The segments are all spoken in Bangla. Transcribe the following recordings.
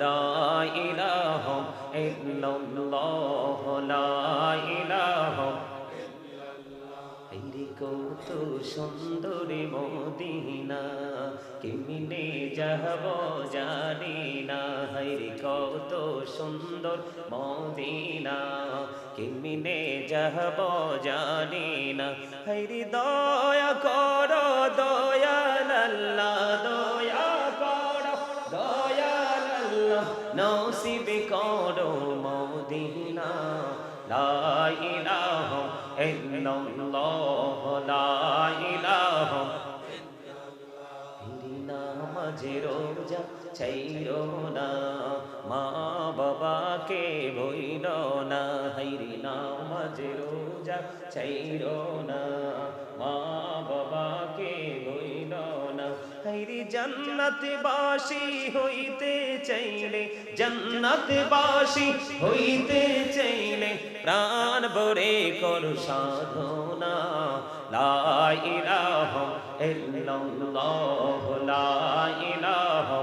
লা ইলাহা ইল্লাল্লাহ লা ইলাহা হায়রে কত সুন্দরী মদিনা কেমনে যাব জানি না হায়রে কত সুন্দর মদিনা কেমনে যাব জানি না হায়রে দয়া করো দয়াল আল্লাহ দয়া করো দয়াল আল্লাহ নসিব করো মদিনা লা ইলাহা ইল্লাল্লাহ লা ইলাহা ইল্লাল্লাহ নামাজে রোজা ছাইরো না মা বাবাকে ভুইলো না হাইরে নামাজে রোজা ছাইরো না মা বাবাকে ভুইলো না হাইরে জান্নাতবাসী হইতে চাইলে জান্নাতবাসী হইতে চাইলে প্রাণ ভরে কর সাধনা লা ইলাহা ইল্লাল্লাহ লা ইলাহা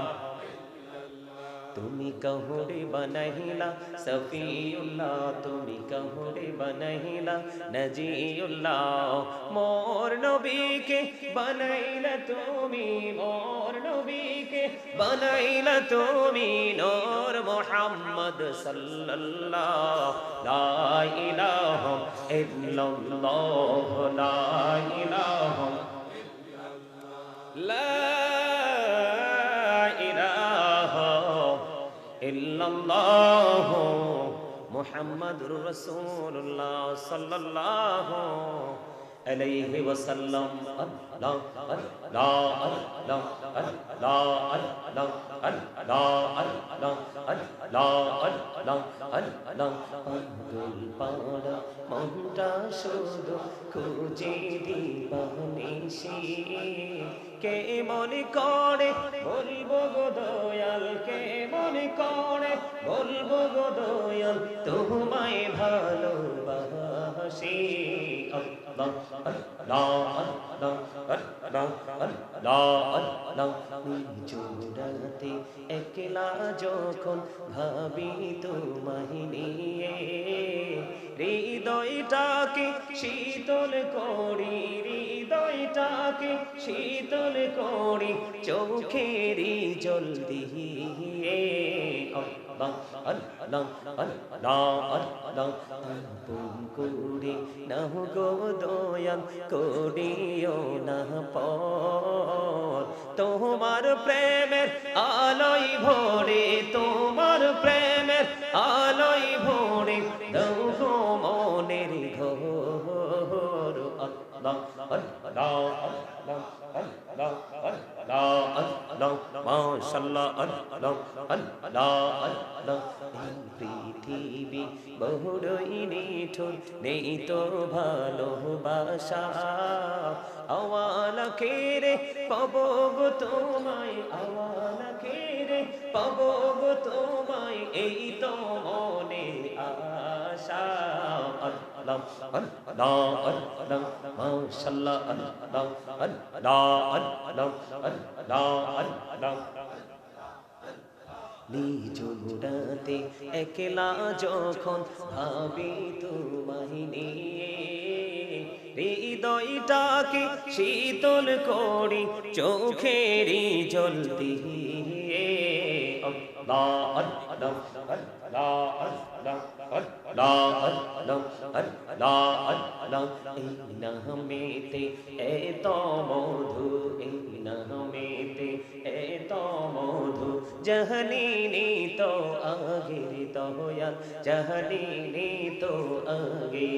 তুমি কহুরে বনহিলা সফিউল্লাহ তুমি কহুরে বনহিলা নজিউল্লাহ মোর নবীকে বনাইলা তুমি মোর নবীকে বনাইলা তুমি নূর মুহাম্মদ সাল্লাল্লাহ লা ইলাহা ইল্লাল্লাহ লা ইলাহা লা ইল্লাল্লাহ মুহাম্মাদুর রাসূলুল্লাহ সাল্লাল্লাহু আলাইহি ওয়াসাল্লাম আল্লাহ আল্লাহ আল্লাহ আল্লাহ আল্লাহ আল্লাহ আল্লাহ আল্লাহ আল্লাহ পাগল পাড়া মনটা শুধু খুঁজে দিবানিশি কে মনে করে বলবো গো দয়াল কে মনে করে বলবো গো দয়াল তোমায় ভালোবাসি আল্লাহ আল্লাহ আল্লাহ আল্লাহ আল্লাহ আল্লাহ জোড়াতে একলা যখন ভাবি তোমায় নিয়ে হৃদয়টাকে শীতল করি হৃদয়টাকে শীতল করি চোখেরই জল দিয়ে আল্লাহ আল্লাহ আল্লাহ আল্লাহ আপন করে নাহ গো দয়াল করিও না পর তোমার প্রেমের আলোয় ভরে তোমার প্রেমের আলোয় ভরে দাও গো মনের ঘর আল্লাহ আল্লাহ আল্লাহ আল্লাহ আল্লাহ আল্লাহ মাশাআল্লাহ আল্লাহ আল্লাহ আল্লাহ এই পৃথিবী বহুড়ই নিঠুর নেই তো ভালোবাসা আওয়ালা কেরে পাবো গো তোমায় আওয়ালা কেরে পাবো গো তোমায় এই তো মনে আশা আল্লাহ আল্লাহ আল্লাহ মাশাআল্লাহ আল্লাহ আল্লাহ আল্লাহ আল্লাহ আল্লাহ নিজুড়াতে একলা যখন ভাবি তোমায় নিয়ে হৃদয়টাকে শীতল করি চোখেরই জল দিয়ে আল্লাহ আল্লাহ আল্লাহ আল্লাহ আল্লাহ আল্লাহ আল্লাহ আল্লাহ এই নামেতে এত মধু এই নামেতে এত মধু জাহানিনি তো আগের দয়াল জাহানিনি তো আগে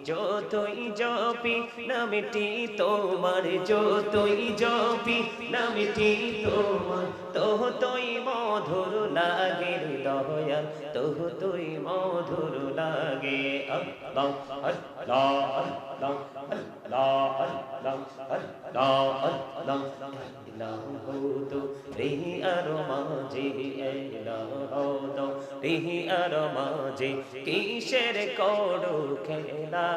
যতই জপি নামটি তোমার যতই জপি নামটি তোমার ততই মধুর লাগে দয়াল ততই মধুর লাগে আল্লাহ আল্লাহ আল্লাহ কিসের করো খেলা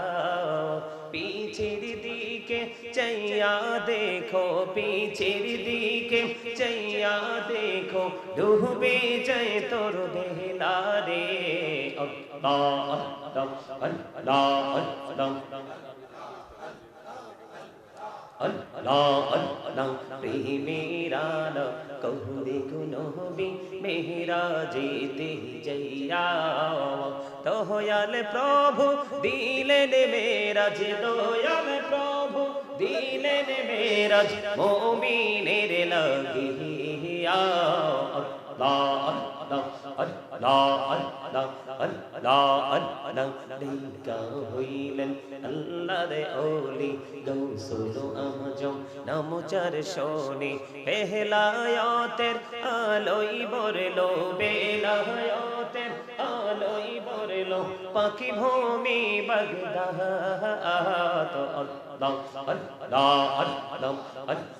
পিছের দিকে চাইয়া দেখো পিছের দিকে চাইয়া দেখো ডুবে যায় তোর বেলা রে আল্লাহ আল্লাহ আল্লাহ প্রেমেরান কহুরে গুনবি মেহরা যেতে যাইয়া দয়াল প্রভু দিলেন মেরাজ দয়াল প্রভু দিলেন মেরাজ মুমিনের লাগিয়া আল্লাহ আল্লাহ আল্লাহ আল্লাহ আল্লাহ আল্লাহ দিলকা হইলেন আল্লাহর ওলি গৌসুল আজম নাম চার শোনে পেহলায়াতের আলোই বরলো বেলায়াতের আলোই বরলো পাখি ভূমি বাগদাদ আল্লাহ আল্লাহ আল্লাহ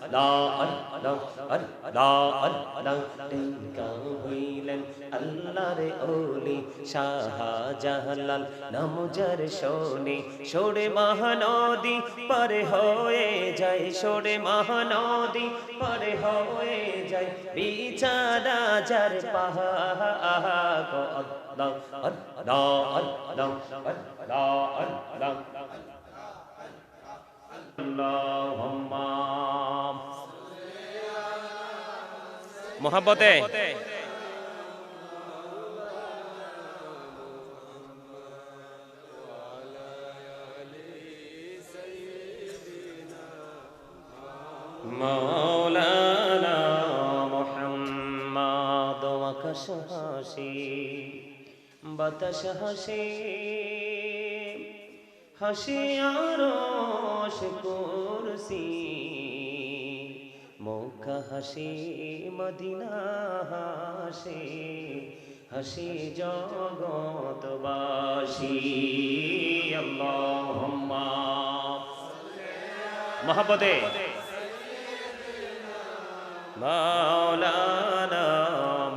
আল্লাহ আল্লাহ আল্লাহ আল্লাহ দিলকা হইলেন আল্লাহর ওলি শাহজালাল নাম যার শোনে সোরে মহানদী পার হয়ে যায় সোরে মহানদী পার হয়ে যায় বিচারা যার পাহাড় আল্লাহ আল্লাহ আল্লাহ আল্লাহ আল্লাহ আল্লাহুম্মা মোহাব্বতে মাওলানা মুহাম্মদ ওয়াকাশ হাসি বাতাস হাসি হাসি আরশ কুরসি মক্কা হাসি মদিনা হাসি হাসি জগতবাসী আল্লাহুম্মা মোহাব্বতে মাওলানা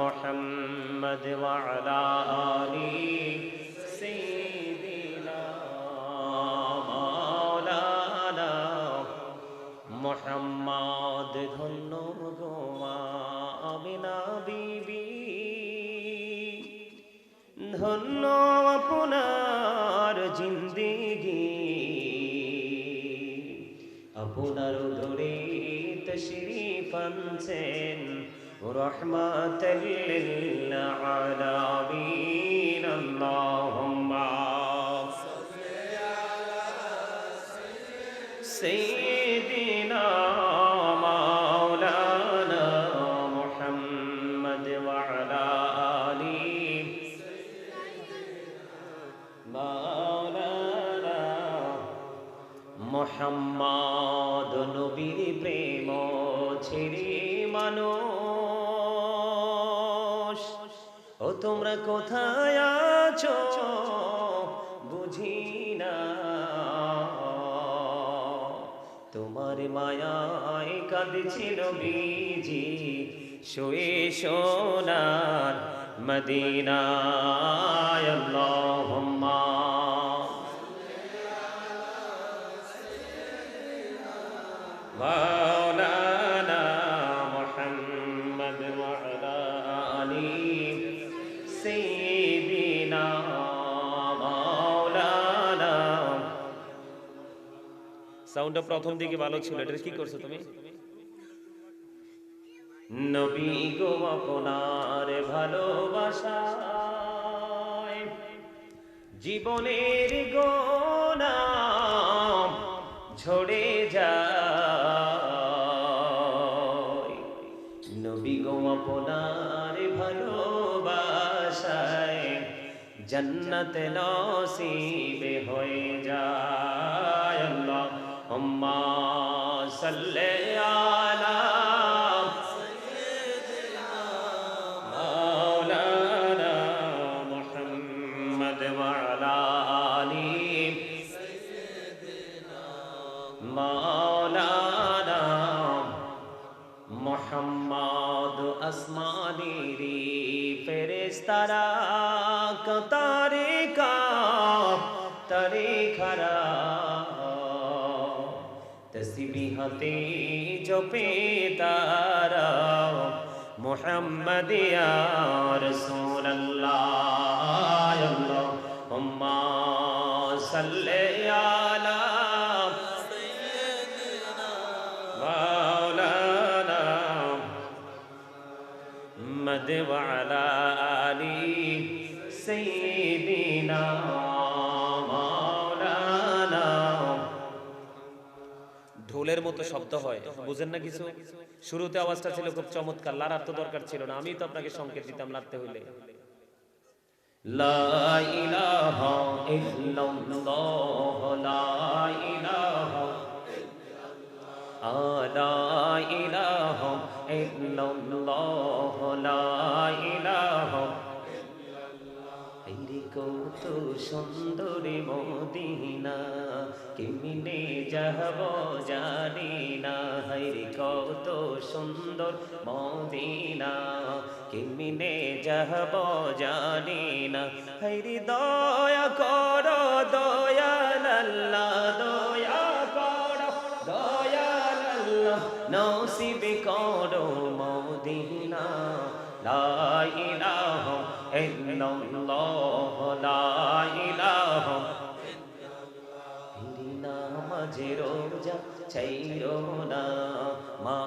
মুহাম্মদ ওয়া আলা আলি সাইয়্যিদিনা মাওলানা মুহাম্মদ ধন্য গো আমিনা বিবি ধন্য আপনার জিন্দেগি আপনার উদরে তশরীফ আনছেন রহমাতাল লিল আলামিন আল্লাহুম্মা সাল্লি আলা সাইয়্যিদিনা মাওলানা মুহাম্মদ ওয়া আলা আলি মাওলানা মুহাম্মদ নবীর প্রেম ছেড়ে মানুষ ও তোমরা কোথায় আছো বুঝি না তোমার মায়ায় কাঁদছে নবীজি শুয়ে সোনার মদিনায় আল্লাহুম্মা মাওলানা মুহাম্মদ ওয়া আলা আলি সাইয়্যিদিনা মাওলানা সাউন্ডটা প্রথম দিকে ভালো ছিল এটা কি করছো তুমি নবী গো আপনার ভালোবাসায় জীবনের গোনা ঝরে যায় নবী গো আপনার ভালোবাসায় জান্নাত নসিবে হয়ে যায় আল্লাহুম্মা সাল্লি আলা সাইয়্যিদিনা মাওলানা মুহাম্মদ ওয়া আলা আলি সাইয়্যিদিনা মোহাম্মদ আসমানেরি ফেরেশতারা কতারে কাতারে খারা তসবিহতে জপে তারা মুহাম্মদ ইয়া রাসূলুল্লাহ আল্লাহুম্মা সাল্লি আলা মাওলানা মুহাম্মদ ওয়া আলা আলি সাইয়্যিদিনা মাওলানা। ঢোলের মতো শব্দ হয়, বুঝেন না কিছু? শুরুতে আওয়াজটা ছিল খুব চমৎকার, লাড়ার তো দরকার ছিল না, আমি তো আপনাকে সংকেত দিতাম লাড়তে হইলে। লা ইলাহা ইল্লাল্লাহ লা ইলাহা লা ইলাহা ইল্লাল্লাহ লা ইলাহা। হায়রে কত সুন্দর মদিনা, কেমনে যাব জানি না। হায়রে কত সুন্দর মদিনা, কেমনে যাব জানি না। হায়রে দয়া করো দয়াল আল্লাহ, দয়া করো দয়াল আল্লাহ, নসিব করো মদিনা। লা ইলাহা ইল্লাল্লাহ লা ইলাহা। হায়রে নামাজে রোজা ছাইরো না, মা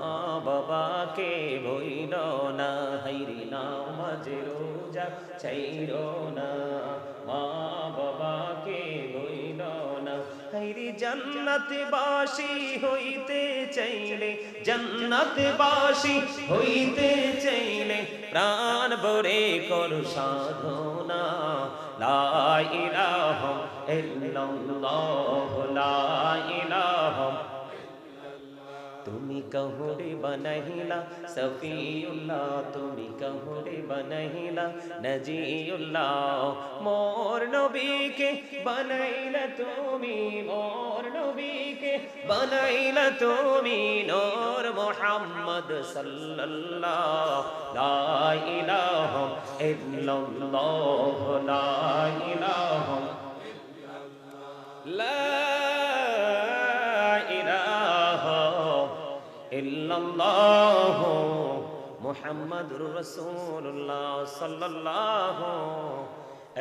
বাবাকে ভুইলো না। হায়রে নামাজে রোজা ছাইরো না, মা বাবাকে ভুইলো না। হায়রে জান্নাতবাসী হইতে চাইলে, জান্নাতবাসী হইতে চাইলে প্রাণ ভরে করো সাধনা। লা ইলাহা ইল্লাল্লাহ লা ইলাহা। তুমি কহুরে বনহিলা সফিউল্লাহ, তুমি কহুরে বনহিলা নজিউল্লাহ। মোর নবীকে বনাইলা তুমি, মোর নবীকে বনাইলা তুমি নূর মুহাম্মদ সাল্লাল্লাহ। লা ইলাহা ইল্লাল্লাহ লা ইলাহা লা ইল্লাল্লাহ মুহাম্মাদুর রাসূলুল্লাহ সাল্লাল্লাহু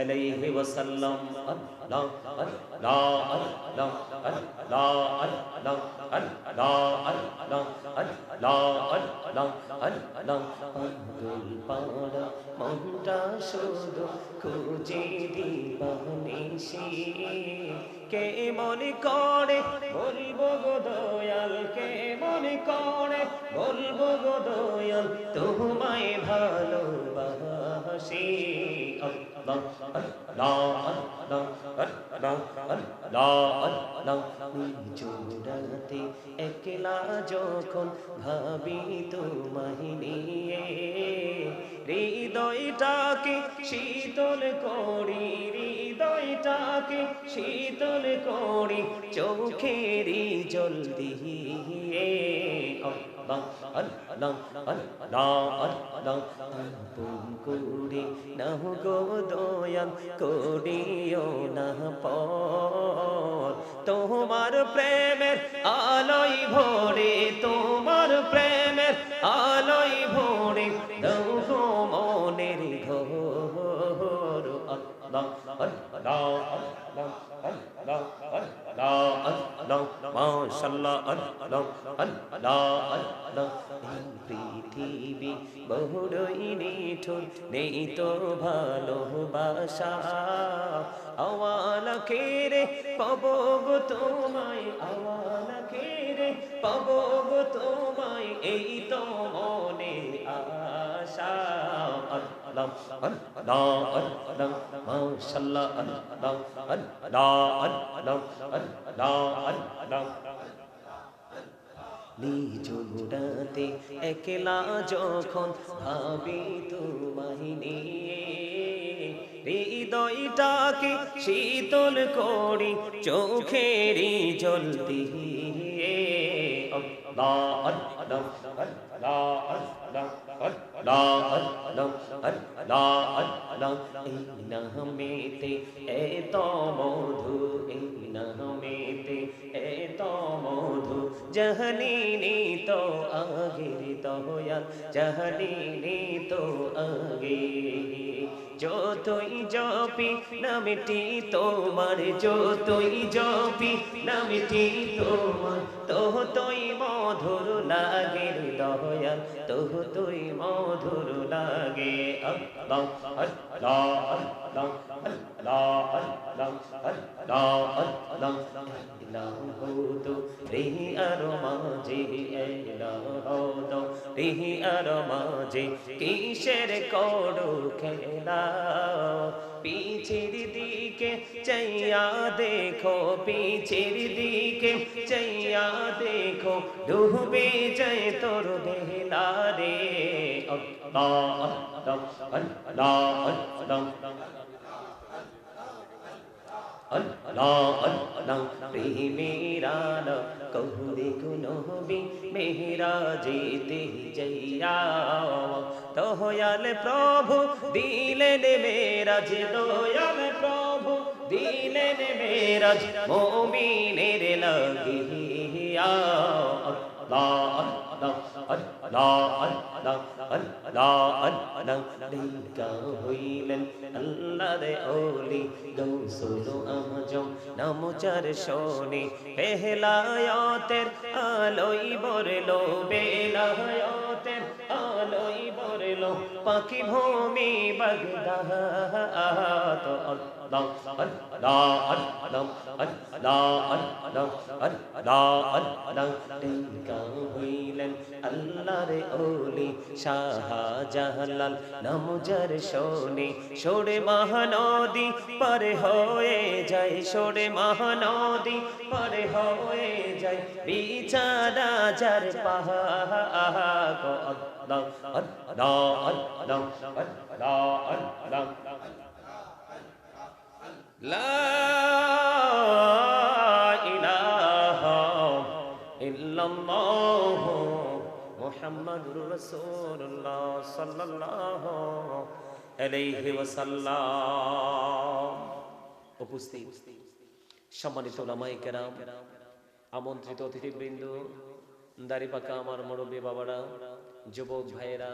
আলাইহি ওয়াসাল্লাম। আল্লাহ আল্লাহ আল্লাহ আল্লাহ আল্লাহ আল্লাহ আল্লাহ আল্লাহ আল্লাহ। পাগল পাড়া মনটা শুধু খুঁজে দিবানিশি, কে মনে করে বলবো গো দয়াল, কে মনে করে বলবো গো দয়াল, তোমায় ভালোবাসি। আল্লাহ আল্লাহ আল্লাহ আল্লাহ আল্লাহ আল্লাহ। জোড়াতে একলা যখন ভাবি তোমায় নিয়ে, হৃদয়টাকে শীতল করি, হৃদয়টাকে শীতল করি চোখেরই জল দিয়ে। আল্লাহ আল্লাহ আল্লাহ আল্লাহ। আপন করে নাও গো দয়াল, করিও না পর। তোমার প্রেমের আলোয় ভরে, তোমার প্রেমের আলোয় ভরে দাও গো মনের ঘর। আল্লাহ আল্লাহ আল্লাহ আল্লাহ আল্লাহ আল্লাহ মাশাআল্লাহ আল্লাহ আল্লাহ আল্লাহ। এই পৃথিবী বহুড়ই নিঠুর, নেই তো ভালোবাসা। আওয়ালা খেরে পাবো গো তোমায়, আওয়ালা খেরে পাবো গো তোমায়, এই তো মনে আশা। আল্লাহ আল্লাহ আল্লাহ মাশাআল্লাহ আল্লাহ আল্লাহ আল্লাহ আল্লাহ আল্লাহ। নিজ মুরাতে একলা যখন ভাবি তোমায় নিয়ে, হৃদয়টাকে শীতল করি চোখেরই জল দিয়ে। আল্লাহ এই নামেতে এত মধু, এই নামেতে এত মধু, জাহানিনি তো আগের দয়াল, জাহানিনি তো আগে। যতই জপি নামটি তোমার, যতই জপি নামটি তোমার, ততই মধুর লাগে দয়াল, ততই মধুর লাগে। আল্লাহ আল্লাহ আল্লাহ আল্লাহ আল্লাহ আল্লাহ আল্লাহ। ইলাহু তো রিহি আর মাঝে, ইলাহু তো রিহি আর মাঝে, কিসের করো খেলা? পিছের দিকে চাইয়া দেখো, পিছের দিকে চাইয়া দেখো, ডুবে যায় তোর বেলা রে। আল্লাহ আল্লাহ আল্লাহ আল্লাহ আল্লাহ। প্রেমেরান কহুরে গুনবি মেহরাজেতে যাইয়া, দয়াল প্রভু দিলেন মেরাজ, দয়াল প্রভু দিলেন মেরাজ, মুমিনের লাগিয়া। আল্লাহ আল্লাহ আল্লাহ আল্লাহ আল্লাহ আল্লাহ। লিঙ্কা হইলেন আল্লাহর ওলি গৌসুল আজম, নাম যার শোনে পেহলায়াতের আলোই বরলো, বেলায়াতের আলোই বরলো, পাখি ভূমি বাগদাদ। আল্লাহ আল্লাহ আল্লাহ আল্লাহ আল্লাহ আল্লাহ আল্লাহ। লিঙ্কা হইলেন আল্লাহর ওলি শাহজালাল, নাম যার শোনে সরে মহানদী পার হয়ে যায়, সরে মহানদী পার হয়ে যায়, বিছানা যার পাহা। আল্লাহ আল্লাহ আল্লাহ আল্লাহ আল্লাহ। লা ইলাহা ইল্লাল্লাহ মুহাম্মাদুর রাসূলুল্লাহ সাল্লাল্লাহু আলাইহি ওয়াসাল্লাম। উপস্থিত সম্মানিত উলামায়ে কেরাম, আমন্ত্রিত অতিথিবৃন্দ, দাড়ি পাকা আমার মুরব্বী বাবারা, যুবক ভাইয়েরা,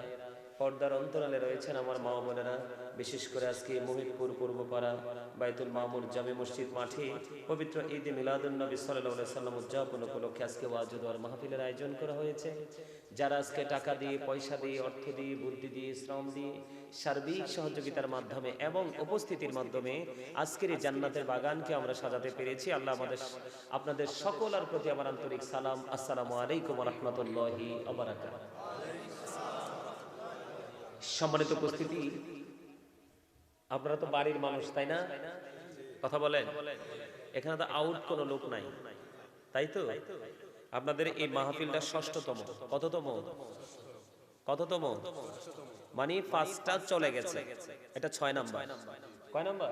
পর্দার অন্তরালে রয়েছেন আমার মা বোনেরা, বিশেষ করে আজকে মোহিতপুর পূর্বপাড়া বাইতুল মামুর জামে মসজিদ মাঠে পবিত্র ঈদে মিলাদুন নবী সাল্লাল্লাহু আলাইহি সাল্লাম উদযাপন উপলক্ষে আজকে ওয়াজ ও দোয়ার মাহফিলের আয়োজন করা হয়েছে। যারা আজকে টাকা দিয়ে, পয়সা দিয়ে, অর্থ দিয়ে, বুদ্ধি দিয়ে, শ্রম দিয়ে, সার্বিক সহযোগিতার মাধ্যমে এবং উপস্থিতির মাধ্যমে আজকের এই জান্নাতের বাগানকে আমরা সাজাতে পেরেছি, আল্লাহ আপনাদের সকলের প্রতি আমার আন্তরিক সালাম। আসসালামু আলাইকুম ওয়া রাহমাতুল্লাহি ওয়া বারাকাতুহু। সম্মানিত উপস্থিতি, আপনারা তো বাড়ির মানুষ, তাই না? কথা বলেন। এখানে তো আউট কোনো লোক নাই, তাই তো? আপনাদের এই মাহফিলটা ষষ্ঠতম, কততম? কততম? মানে পাঁচটা চলে গেছে, এটা 6 নাম্বার। কয় নাম্বার?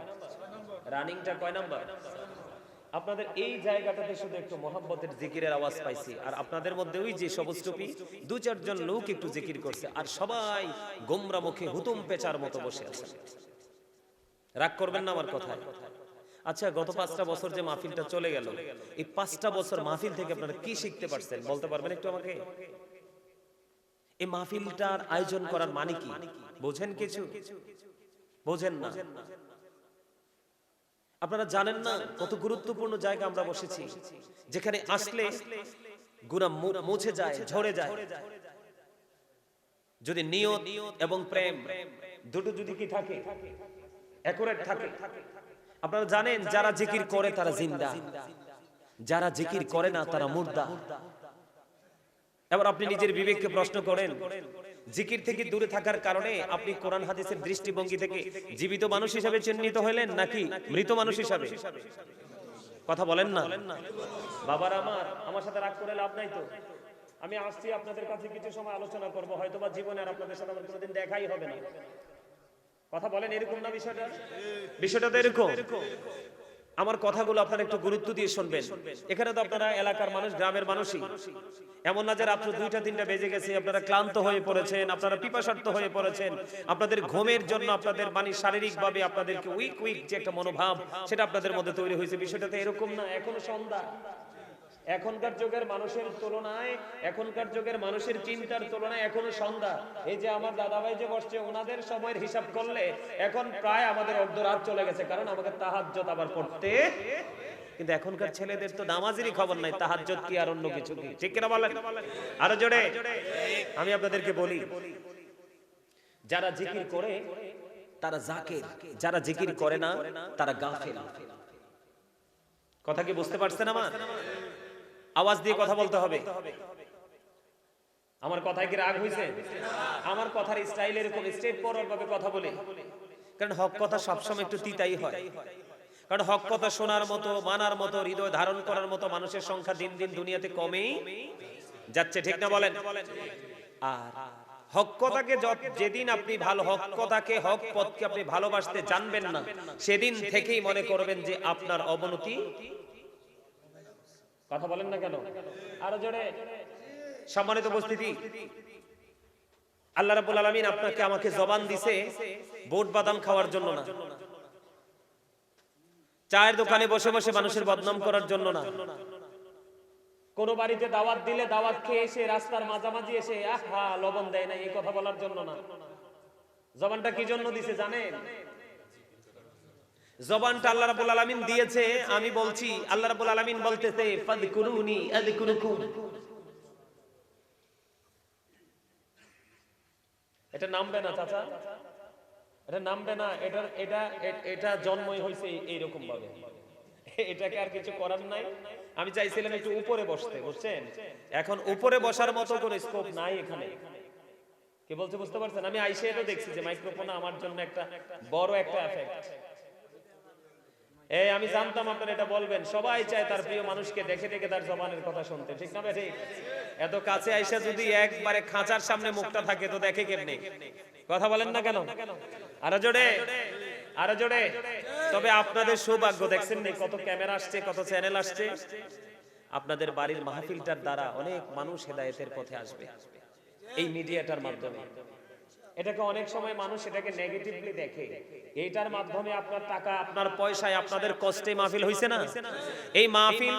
রানিংটা কয় নাম্বার? আপনাদের এই জায়গাটাতে শুধু একটু মোহাব্বতের জিকিরের আওয়াজ পাইছি, আর আপনাদের মধ্যে ওই যে সবুজ টুপি 2-4 জন লোক একটু জিকির করছে, আর সবাই গোমরা মুখে হুতুম পেচার মতো বসে আছে। রাগ করবেন না আমার কথায়। আচ্ছা, গত 5টা বছর যে মাহফিলটা চলে গেল, এই 5টা বছর মাহফিল থেকে আপনারা কি শিখতে পারছেন বলতে পারবেন একটু আমাকে? এই মাহফিলটার আয়োজন করার মানে কি বোঝেন? কিছু বোঝেন না? আপনারা জানেন না কত গুরুত্বপূর্ণ জায়গা আমরা বসেছি, যেখানে আসলে গুনাহ মুছে যায়, ঝরে যায়, যদি নিয়ত এবং প্রেম দুটো যদি কি থাকে, একুরেট থাকে। আপনারা জানেন যারা জিকির করে তারা জিন্দা, যারা জিকির করে না তারা মুর্দা। এবার আপনি নিজের বিবেককে প্রশ্ন করেন, জিকির থেকে দূরে থাকার কারণে আপনি কোরআন হাদিসের দৃষ্টিভঙ্গি থেকে জীবিত মানুষ হিসেবে চিহ্নিত হলেন নাকি মৃত মানুষ হিসেবে? কথা বলেন না বাবার। আমার সাথে রাগ করে লাভ নাই তো। আমি আসছি আপনাদের কাছে কিছু সময় আলোচনা করব, হয়তোবা জীবনে আর আপনাদের সাথে আমার কোনোদিন দেখাই হবে না। কথা বলেন, এরকম না বিষয়টা? বিষয়টা তো এরকম। আমার কথাগুলো আপনারা একটু গুরুত্ব দিয়ে শুনবেন। এখানে তো আপনারা এলাকার মানুষ, গ্রামের মানুষই, এমন না যে রাত্র 2টা 3টা বেজে গেছে, আপনারা ক্লান্ত হয়ে পড়েছেন, আপনারা পিপাসার্থ হয়ে পড়েছেন, আপনাদের ঘুমের জন্য আপনাদের মানে শারীরিকভাবে আপনাদেরকে উইক যে একটা মনোভাব সেটা আপনাদের মধ্যে তৈরি হয়েছে। বিষয়টা তো এরকম না। এখনো সন্ধ্যা। এখনকার যুগের মানুষের তুলনায়, এখনকার যুগের মানুষের চিন্তার তুলনায় এখনো সন্ধ্যা। এই যে আমার দাদাভাই যে বসছে, ওনাদের সময়ের হিসাব করলে এখন প্রায় আমাদের অর্ধরাত চলে গেছে, কারণ আমাদের তাহাজ্জুদ আবার পড়তে। কিন্তু এখনকার ছেলেদের তো নামাজেরই খবর নাই, তাহাজ্জুদ কি আর অন্য কিছু কি, ঠিক কিনা বলেন? আরো জোরে। আমি আপনাদেরকে বলি, যারা জিকির করে তারা জাকির, যারা জিকির করে না তারা গাফেল। কথা কি বুঝতে পারছেন? আমার আওয়াজ দিয়ে কথা বলতে হবে। আমার কথায় কি রাগ হইছে? আমার কথার স্টাইল এরকম, স্ট্রেট ফরওয়ার্ড ভাবে কথা বলে, কারণ হক কথা সবসময় একটু তিতাই হয়। কারণ হক কথা শোনার মতো, মানার মতো, হৃদয় ধারণ করার মতো মানুষের সংখ্যা দিন দিন দুনিয়াতে কমেই যাচ্ছে, ঠিক না বলেন? আর হক কথাকে যেদিন আপনি ভালো হক কথাকে, হক পথকে আপনি ভালোবাসতে জানবেন না, সেদিন থেকেই মনে করবেন যে আপনার অবনতি। কথা বলেন না কেন? আরো জোরে। সম্মানিত উপস্থিতি, আল্লাহ রাব্বুল আলামিন আপনাকে আমাকে জবান দিছে বুট বাদাম খাওয়ার জন্য না, চায়ের দোকানে বসে বসে মানুষের বদনাম করার জন্য না, কোন বাড়িতে দাওয়াত দিলে দাওয়াত খেয়ে এসে রাস্তার মাঝামাঝি এসে আহা লবণ দেয় না এই কথা বলার জন্য না। জবানটা কি জন্য দিছে জানেন? জবানটা আল্লাহ রাব্বুল আলামিন দিয়েছে, আমি বলছি, আল্লাহ রাব্বুল আলামিন বলতেছে ফাযকুরুনি আযকুরুকুম। এটা নামবে না চাচা, এটা নামবে না। এটা জন্মই হয়েছে এইরকম ভাবে, এটাকে আর কিছু করার নাই। আমি চাইছিলাম একটু উপরে বসতে, বুঝছেন? এখন উপরে বসার মতো কোনো স্কোপ নাই এখানে। কি বলছে বুঝতে পারছেন? আমি আইসে এটা দেখছি যে মাইক্রোফোন আমার জন্য একটা বড় একটা এফেক্ট। আমি জানতাম আপনারা এটা বলবেন। সবাই চায় তার প্রিয় মানুষকে দেখে দেখে তার জবানের কথা শুনতে, ঠিক না? ঠিক। এত কাছে আইসা যদি একবারে খাঁচার সামনে মুখটা থাকে তো দেখে কেমনে? কথা বলেন না কেন? আরো জোরে, আরো জোরে। তবে আপনাদের সৌভাগ্য, দেখছেন নি কত ক্যামেরা আসছে, কত চ্যানেল আসছে। আপনাদের বাড়ির মাহফিলটার দ্বারা অনেক মানুষ হেদায়েতের পথে আসবে এই মিডিয়াটার মাধ্যমে। এটাকে অনেক সময় মানুষ এটাকে নেগেটিভলি দেখে। এইটার মাধ্যমে আপনার টাকা, আপনার পয়সায়, আপনাদের কষ্টে মাহফিল হইছে না? এই মাহফিল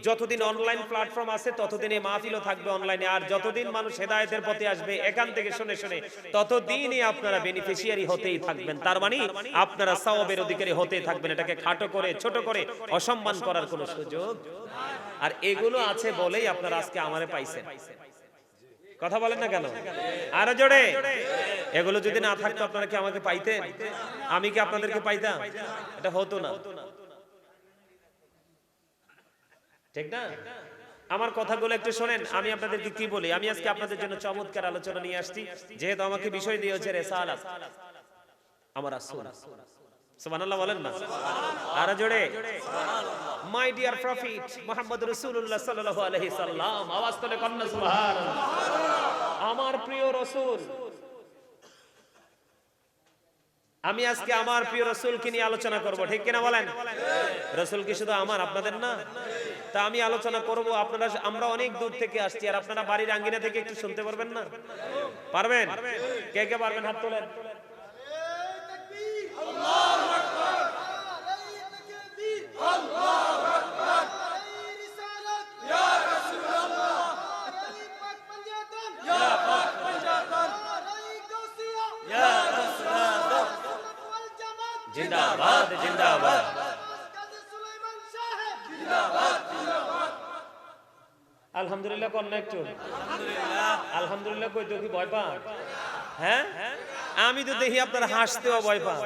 যতদিন অনলাইন প্ল্যাটফর্ম আছে ততদিন এই মাহফিলও থাকবে অনলাইনে। আর যতদিন মানুষ হেদায়েতের পথে আসবে এখান থেকে শুনে শুনে, ততদিনই আপনারা বেনিফিশিয়ারি হতেই থাকবেন। তার মানে আপনারা সওয়াবের অধিকারী হতেই থাকবেন। এটাকে খাটো করে, ছোট করে, অসম্মান করার কোনো সুযোগ। আর এগুলো আছে বলেই আপনারা আজকে আমারে পাইছেন। কথা বলেন না কেন? আরো জোরে। এগুলো যদি না থাকতো আপনারা কি আমাকে পাইতেন? আমি কি আপনাদেরকে পাইতাম? এটা হতো না, ঠিক না? আমার কথাগুলো একটু শোনেন, আমি আপনাদেরকে কি বলি। আমি আজকে আপনাদের জন্য চমৎকার আলোচনা নিয়ে আসছি, যেহেতু আমাকে বিষয় দিয়েছে রিসালাত, আমার রাসূল। সুবহানাল্লাহ বলেন না? আরো জোরে। মাই ডিয়ার প্রফিট মুহাম্মদ রাসূলুল্লাহ সাল্লাল্লাহু আলাইহি সাল্লাম। আওয়াজ করে কন্না সুবহানাল্লাহ। আমার প্রিয় রাসূল। আমি আজকে আমার প্রিয় রাসূলকে নিয়ে আলোচনা করব, ঠিক কিনা বলেন? রাসূল কি শুধু আমার, আপনাদের না? তা আমি আলোচনা করব। আপনারা, আমরা অনেক দূর থেকে আসছি, আর আপনারা বাড়ির আঙ্গিনা থেকে একটু শুনতে পারবেন না? পারবেন? কে কে পারবেন হাত তোলেন। আল্লাহু আকবার, আল্লাহু আকবার, রিসালাত ইয়া রাসূলুল্লাহ, পাক পাঞ্জাতন ইয়া পাক পাঞ্জাতন, গাউসিয়া ইয়া রাসূলুল্লাহ, ওয়াল জামাত জিন্দাবাদ জিন্দাবাদ, কাজী সুলাইমান সাহেব জিন্দাবাদ জিন্দাবাদ। আলহামদুলিল্লাহ কোন না একটু? আলহামদুলিল্লাহ। আলহামদুলিল্লাহ কই তো কি ভয় পান? হ্যাঁ, আমি তো দেখি আপনারা হাসতেও ভয় পান।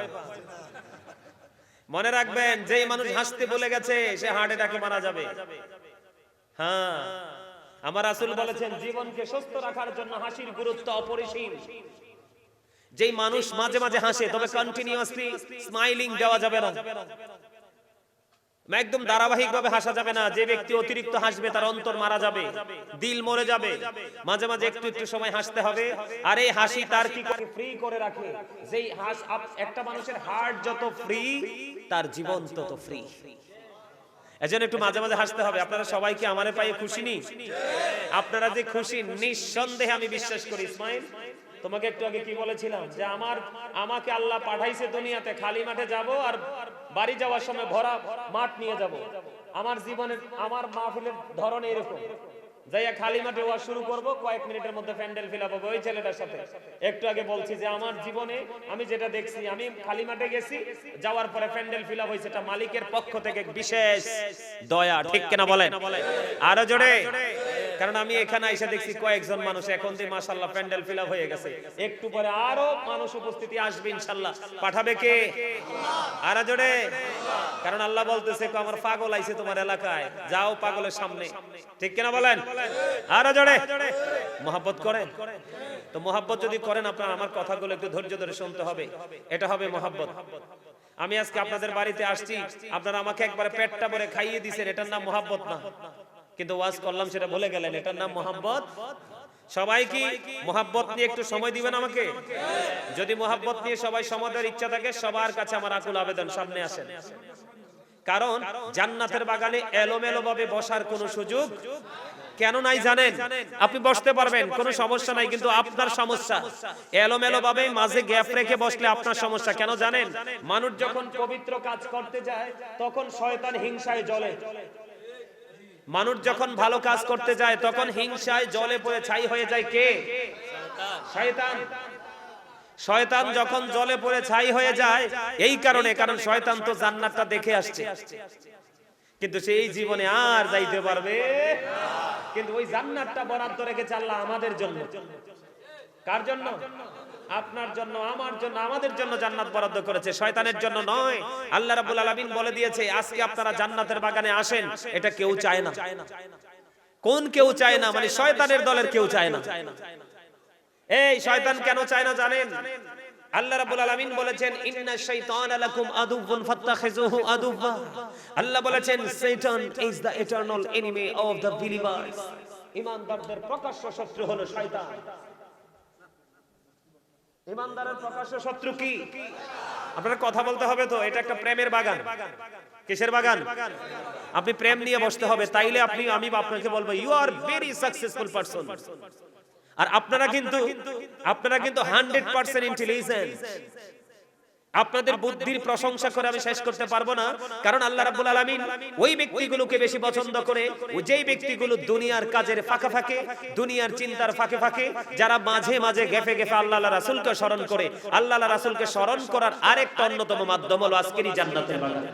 মনে রাখবেন, যেই মানুষ হাসতে বলে গেছে সে হার্ট অ্যাটাকে মারা যাবে। হ্যাঁ, আমার রাসূল বলেছেন জীবনকে সুস্থ রাখার জন্য হাসির গুরুত্ব অপরিসীম। যেই মানুষ মাঝে মাঝে হাসে, তবে কন্টিনিউয়াসলি স্মাইলিং দেওয়া যাবে না, একদম ধারাবাহিকভাবে হাসা যাবে না। যে ব্যক্তি অতিরিক্ত হাসবে তার অন্তর মারা যাবে, দিল মরে যাবে। মাঝে মাঝে একটু একটু সময় হাসতে হবে। আর এই হাসি তার কি করে ফ্রি করে রাখে। যেই একটা মানুষের হার্ট যত ফ্রি, তার জীবন তত ফ্রি। এজন্য একটু মাঝে মাঝে হাসতে হবে। আপনারা সবাই কি আমারে পাইয়ে খুশি নি? আপনারা যে খুশি নিঃসন্দেহে আমি বিশ্বাস করি। ইসমাইল, তোমাকে একটু আগে কি বলেছিলাম যে আমাকে আল্লাহ পাঠাইছে দুনিয়াতে, খালি মাঠে যাব আর বাড়ি যাওয়ার সময় ভরা মাঠ নিয়ে যাব। আমার জীবনের আমার মাহফিলের ধরন এরকম, যাইয়া খালি মাঠে ওয়াজ শুরু করব, কয়েক মিনিটের মধ্যে প্যান্ডেল ফিল আপ হবে। ওই ছেলেটার সাথে একটু আগে বলছি যে আমার জীবনে আমি যেটা দেখছি, আমি খালি মাঠে গেছি, যাওয়ার পরে প্যান্ডেল ফিল আপ হয়েছে, এটা মালিকের পক্ষ থেকে বিশেষ দয়া, ঠিক কিনা বলেন? আরো জোরে। কারণ আমি এখানে এসে দেখছি কয়েকজন মানুষ, এখন দিয়ে মাশাআল্লাহ প্যান্ডেল ফিল আপ হয়ে গেছে। একটু পরে আরো মানুষ উপস্থিতি আসবে ইনশাআল্লাহ। পাঠাবে কে? আরো জোরে। কারণ আল্লাহ বলতেছে আমার পাগল আইছে তোমার এলাকায়, যাও পাগলের সামনে, ঠিক কিনা বলেন? আরো জোরে। মহব্বত করেন তো? মহব্বত যদি করেন আপনারা আমার কথাগুলো একটু ধৈর্য ধরে শুনতে হবে, এটা হবে মহব্বত। আমি আজকে আপনাদের বাড়িতে আসছি, আপনারা আমাকে একবারে পেটটা ভরে খাইয়ে দিয়েছেন, এটার নাম মহব্বত না। কিন্তু ওয়াজ করলাম সেটা ভুলে গেলেন, এটার নাম মহব্বত। সবাই কি মহব্বত নিয়ে একটু সময় দিবেন আমাকে? যদি মহব্বত নিয়ে সবাই সময় দেওয়ার ইচ্ছা থাকে, সবার কাছে আমার আকুল আবেদন, সামনে আসেন। কারণ জান্নাতের বাগানে এলোমেলো ভাবে বসার কোনো সুযোগ কেন নাই জানেন? আপনি বসতে পারবেন, কোনো সমস্যা নাই, কিন্তু আপনার সমস্যা এলোমেলো ভাবে মাঝে গ্যাপ রেখে বসলে আপনার সমস্যা। কেন জানেন? মানুষ যখন পবিত্র কাজ করতে যায় তখন শয়তান হিংসায় জ্বলে। মানুষ যখন ভালো কাজ করতে যায় তখন হিংসায় জ্বলে পড়ে ছাই হয়ে যায় কে? শয়তান। শয়তান যখন জ্বলে পড়ে ছাই হয়ে যায় এই কারণে, কারণ শয়তান তো জান্নাতটা দেখে আসছে, কিন্তু সেই জীবনে আর যাইতে পারবে না। কিন্তু ওই জান্নাতটা বরাদ্দ রেখেছে আল্লাহ আমাদের জন্য। কার জন্য? আপনার জন্য, আমার জন্য, আমাদের জন্য জান্নাত বরাদ্দ করেছে, শয়তানের জন্য নয়। আল্লাহ রাব্বুল আলামিন বলে দিয়েছে আজকে আপনারা জান্নাতের বাগানে আসেন, এটা কেউ চায় না। কোন কেউ চায় না? মানে শয়তানের দলের কেউ চায় না। এই শয়তান কেন চায় না জানেন? আল্লাহ রাব্বুল আলামিন বলেছেন ইন্নাশ শাইতানা লাকুম আদুউন ফাত্তাখিযুহু আদুওয়া। আল্লাহ বলেছেন Shaitan is the eternal enemy of the believers. ঈমানদারদের প্রকাশ্য শত্রু হলো শয়তান। ঈমানদারের প্রকাশ্য শত্রু কি? আপনারা কথা বলতে হবে তো, এটা একটা প্রেমের বাগান। কিসের বাগান? আপনি প্রেম নিয়ে বসতে হবে, তাইলে আমি আপনাকে বলবো you are very successful person. আর আপনারা কিন্তু 100% ইন্টেলিজেন্ট। আপনাদের বুদ্ধির প্রশংসা করে আমি শেষ করতে পারবো না, কারণ আল্লাহ রাব্বুল আলামিন ওই ব্যক্তিগুলোকে বেশি পছন্দ করে যেই ব্যক্তিগুলো দুনিয়ার কাজের ফাঁকে ফাঁকে, দুনিয়ার চিন্তার ফাঁকে ফাঁকে, যারা মাঝে মাঝে গেফে গেফে আল্লাহ রাসূলকে স্মরণ করে। আল্লাহ রাসূলকে স্মরণ করার আরেকটা অন্যতম মাধ্যম হলো আজকেরই জান্নাতের বাগান।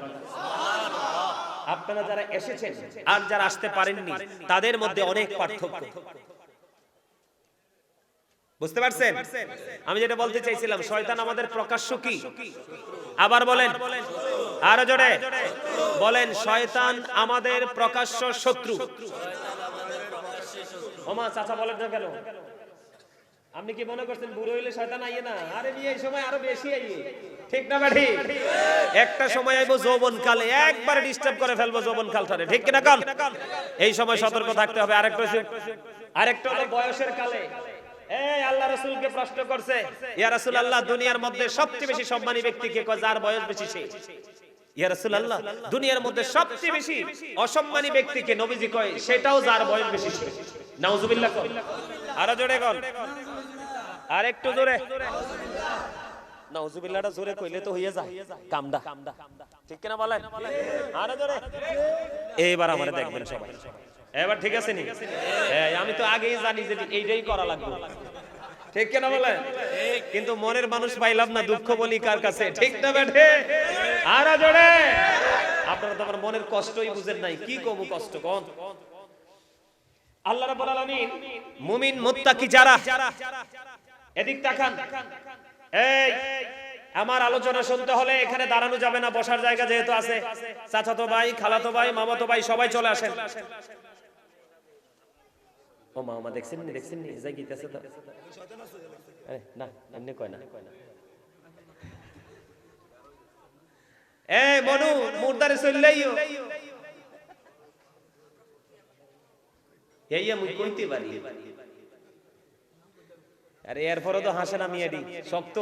আপনারা যারা এসেছেন আর যারা আসতে পারেননি তাদের মধ্যে অনেক পার্থক্য। বুঝতে পারছেন? আমি যেটা বলতে চাইছিলাম, শয়তান আমাদের প্রকাশ্য কি? আবার বলেন, আরো জোরে বলেন, শয়তান আমাদের প্রকাশ্য শত্রু। ওমা চাচা বলেন না কেন? আপনি কি মনে করছেন বুড়ো হইলে শয়তান আইয়ে না? আরে এই সময় আরো বেশি আইয়ে, ঠিক না বেঠি? একটা সময় আইবো যৌবন কালে, একবারে ডিস্টার্ব করে ফেলবো যৌবন কালটারে, ঠিক কিনা কাল? এই সময় সতর্ক থাকতে হবে। আরেকটা হলো বয়সের কালে। এই আল্লাহ রাসূলকে প্রশ্ন করছে, ইয়া রাসূলুল্লাহ দুনিয়ার মধ্যে সবচেয়ে বেশি সম্মানী ব্যক্তি কে? কয় যার বয়স বেশি সে। ইয়া রাসূলুল্লাহ দুনিয়ার মধ্যে সবচেয়ে বেশি অসম্মানী ব্যক্তি কে? নবীজি কয় সেটাও যার বয়স বেশি সে। নাউজুবিল্লাহ। আরো জোরে কর, আরেকটু জোরে। নাউজুবিল্লাহটা জোরে কইলে তো হইয়া যায় কামডা, ঠিক কিনা বলেন? আরো জোরে। এইবার আমারে দেখবেন সবাই। এবার ঠিক আছে নি? আমি তো আগেই জানি যে এইটাই করা লাগবে, ঠিক কিনা বলেন? কিন্তু মনের মানুষ পাইলাম না, দুঃখ বলি কার কাছে, ঠিক না বেঠে? আরো জোরে। আপনারা তো আমার মনের কষ্টই বুঝেন নাই, কি কম কষ্ট কোন? আল্লাহ রাব্বুল আলামিন মুমিন মুত্তাকি যারা, এদিক তাকান। এই আমার আলোচনা শুনতে হলে এখানে দাঁড়ানো যাবে না, বসার জায়গা যেহেতু আছে। চাচাতো ভাই, খালাতো ভাই, মামাতো ভাই সবাই চলে আসেন। ও মামা দেখছেন নি যাই গিয়েছে তো? আরে না এমনি কয় না। এই মনু মুর্দারে চললেইও এই আমি কইতে পারি। আরে এরপরও তো হাসে না মিয়াডি, শক্ত।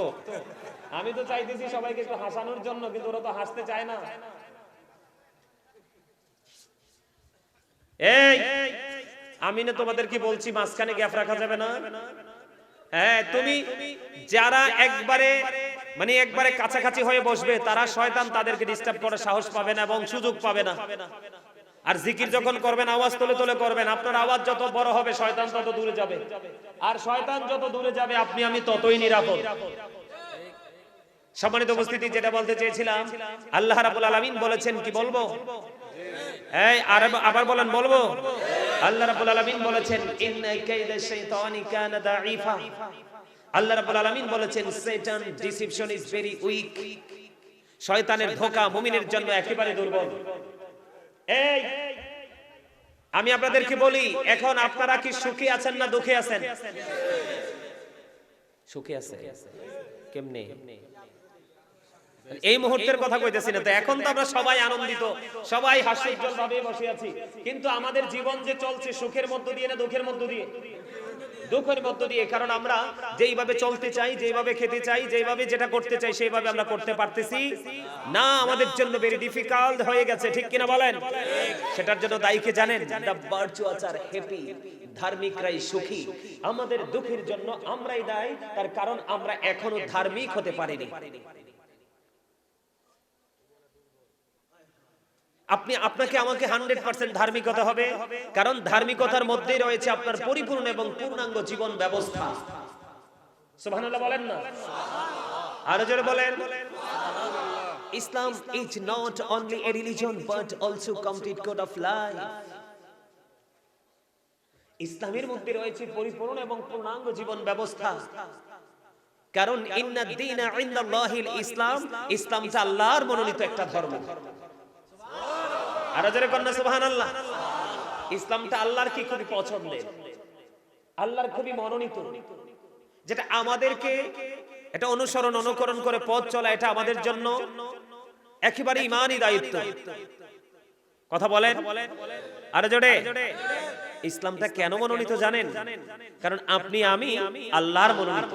আমি তো চাইতেছি সবাইকে একটু হাসানোর জন্য, কিন্তু ওরা তো হাসতে চায় না। এই আমি না তোমাদের কি বলছি মাঝখানে গ্যাপ রাখা যাবে না? হ্যাঁ, তুমি যারা একবারে কাছাকাছি হয়ে বসবে, তারা শয়তান তাদেরকে ডিস্টার্ব করার সাহস পাবে না এবং সুযোগ পাবে না। আর জিকির যখন করবেন আওয়াজ তুলে তুলে করবেন। আপনার আওয়াজ যত বড় হবে শয়তান তত দূরে যাবে, আর শয়তান যত দূরে যাবে আপনি আমি ততই নিরাপদ। সম্মানিত উপস্থিতি, যেটা বলতে চেয়েছিলাম, আল্লাহ রাব্বুল আলামিন বলেছেন, কি বলবো? এই আবার বলেন, বলবো? আল্লাহ রাব্বুল আলামিন বলেছেন ইন্না কাইদা শাইতানি কানা দাঈফা। আল্লাহ রাব্বুল আলামিন বলেছেন শয়তান ডিসিপশন ইজ ভেরি উইক। শয়তানের ধোঁকা মুমিনের জন্য একেবারে দুর্বল। এই আমি আপনাদেরকে বলি, এখন আপনারা কি সুখী আছেন না দুঃখে আছেন? সুখে আছে। কেমনে? এই মুহূর্তের কথা কইতেছি না তো, এখন তো আমরা সবাই আনন্দিত, সবাই হাস্যোজ্জ্বল ভাবে বসে আছি, কিন্তু আমাদের জীবন যে চলছে সুখের মধ্য দিয়ে না দুঃখের মধ্য দিয়ে? দুঃখের মধ্য দিয়ে। কারণ আমরা যেইভাবে চলতে চাই, যেইভাবে খেতে চাই, যেইভাবে যেটা করতে চাই সেইভাবে আমরা করতে পারতেছি না। আমাদের জন্য ভেরি ডিফিকাল্ট হয়ে গেছে, ঠিক কিনা বলেন? সেটার জন্য দায়ীকে জানেন? দ্য ভার্চুয়াস আর হ্যাপি, ধার্মিকরাই সুখী। আমাদের দুঃখের জন্য আমরাই দায়ী, তার কারণ আমরা এখনো ধার্মিক হতে পারিনি। আপনাকে আমাকে 100% ধার্মিক হতে হবে, কারণ ধার্মিকতার মধ্যেই রয়েছে আপনার পরিপূর্ণ এবং পূর্ণাঙ্গ জীবন ব্যবস্থা। সুবহানাল্লাহ বলেন না? আরো জোরে বলেন। ইসলাম is not only a religion but also complete code of life. ইসলামের মধ্যে রয়েছে পরিপূর্ণ এবং পূর্ণাঙ্গ জীবন ব্যবস্থা। কারণ ইন্না দ্বীনা ইনদাল্লাহিল ইসলাম, ইসলামটা আল্লাহর মনোনীত একটা ধর্ম। আর যারা কন্যা সুবহানাল্লাহ, ইসলামটা আল্লাহর কি খুবই পছন্দের, আল্লাহর খুবই মনোনীত, যেটা আমাদেরকে এটা অনুকরণ করে পথ চলা, এটা আমাদের জন্য একেবারে ঈমানি দায়িত্ব। কথা বলেন আর জোরে। ইসলামটা কেন মনোনীত জানেন? কারণ আপনি আমি আল্লাহর মনোনীত।